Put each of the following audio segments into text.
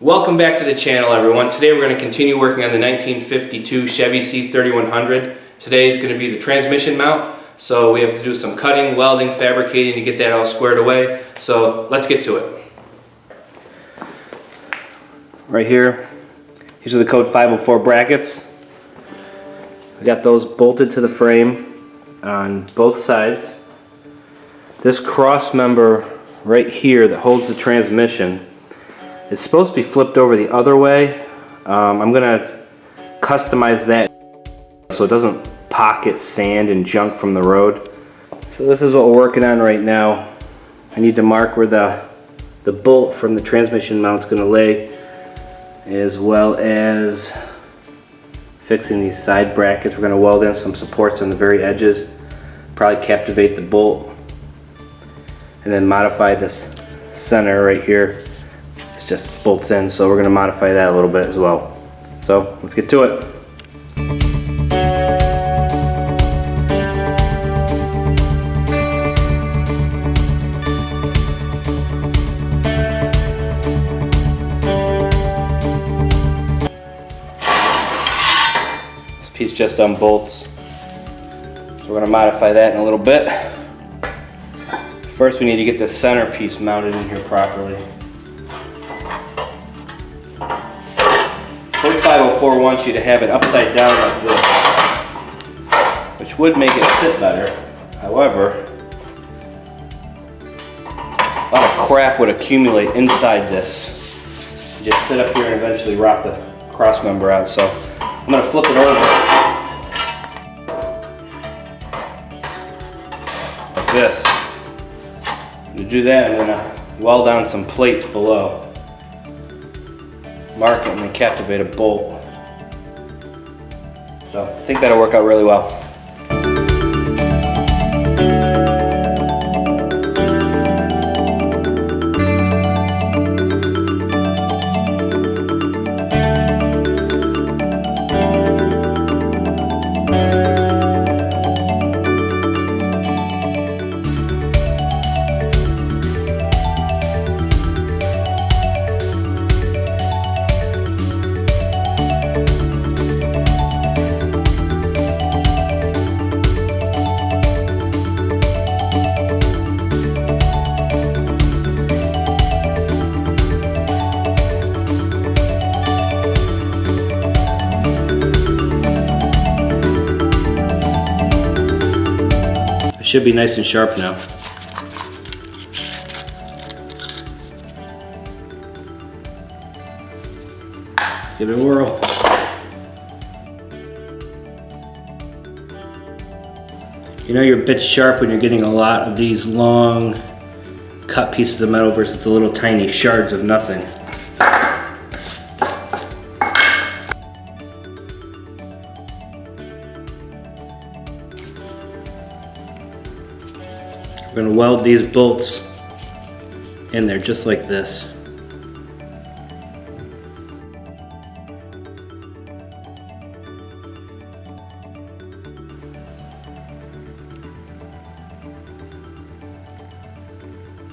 Welcome back to the channel, everyone. Today we're going to continue working on the 1952 Chevy C3100. Today is going to be the transmission mount, so we have to do some cutting, welding, fabricating to get that all squared away. So let's get to it. Right here, these are the code 504 brackets. I got those bolted to the frame on both sides. This cross member right here that holds the transmission, it's supposed to be flipped over the other way. I'm gonna customize that so it doesn't pocket sand and junk from the road. So this is what we're working on right now. I need to mark where the bolt from the transmission mount's gonna lay, as well as fixing these side brackets. We're gonna weld in some supports on the very edges, probably captivate the bolt, and then modify this center right here. Just bolts in, so we're going to modify that a little bit as well. So let's get to it. This piece just unbolts, so we're going to modify that in a little bit. First we need to get the center piece mounted in here properly. 504 wants you to have it upside down like this, which would make it sit better. However, a lot of crap would accumulate inside this. You just sit up here and eventually rot the cross member out. So I'm going to flip it over like this. To do that, I'm going to weld down some plates below. Mark it and then captivate a bolt. So I think that'll work out really well. Should be nice and sharp now. Give it a whirl. You know you're a bit sharp when you're getting a lot of these long cut pieces of metal versus the little tiny shards of nothing. We're going to weld these bolts in there just like this.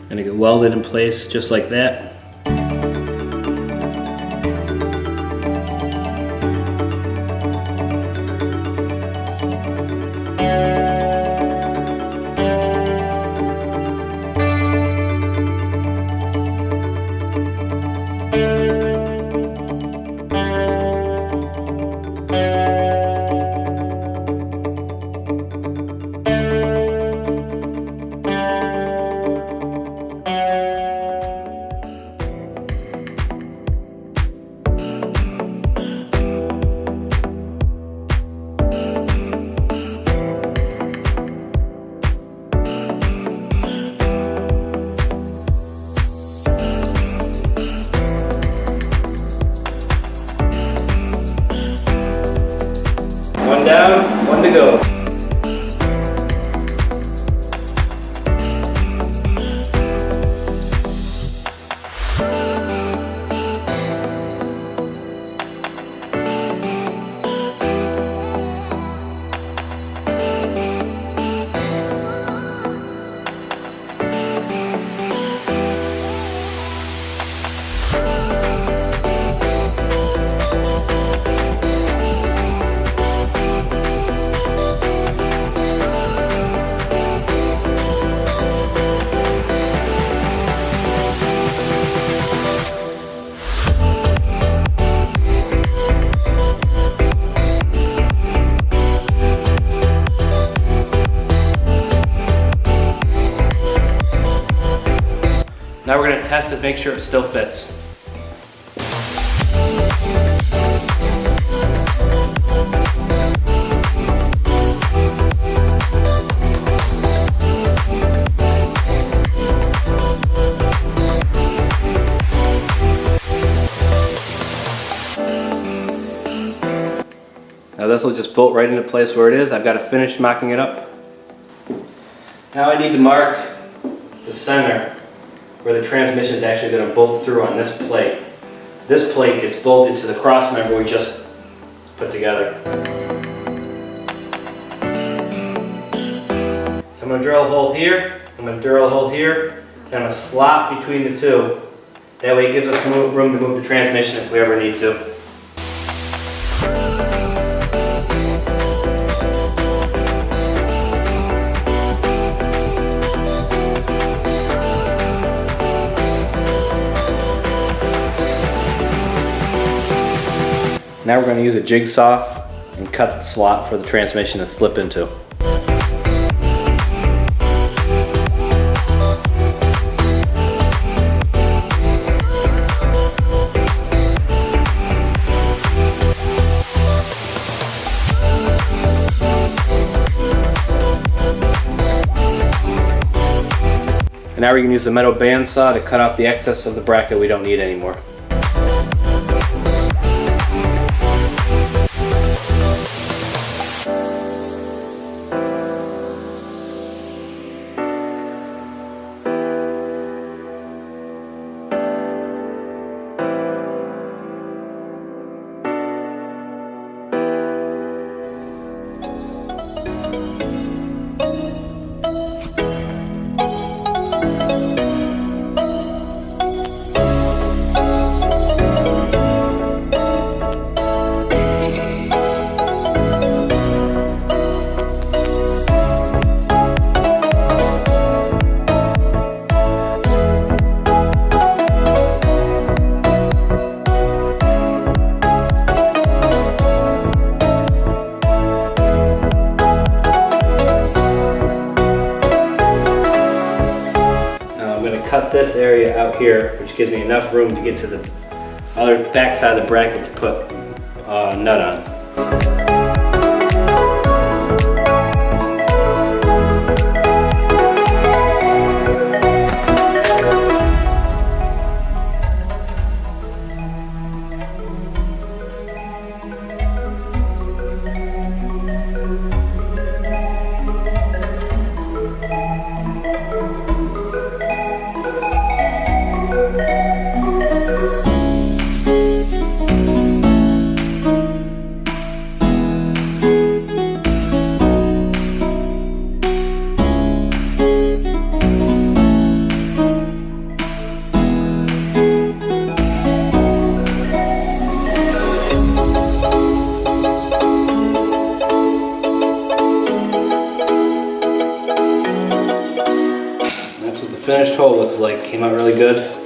Going to get welded in place just like that. One down, one to go. test to make sure it still fits. Now this will just bolt right into place where it is. I've got to finish mocking it up. Now I need to mark the center where the transmission is actually going to bolt through on this plate. This plate gets bolted to the cross member we just put together. So I'm going to drill a hole here, I'm going to drill a hole here, then a slot between the two. That way it gives us room to move the transmission if we ever need to. Now we're going to use a jigsaw and cut the slot for the transmission to slip into. And now we're going to use the metal bandsaw to cut off the excess of the bracket we don't need anymore. Cut this area out here, which gives me enough room to get to the other back side of the bracket to put a nut on. Finished hole looks like. Came out really good.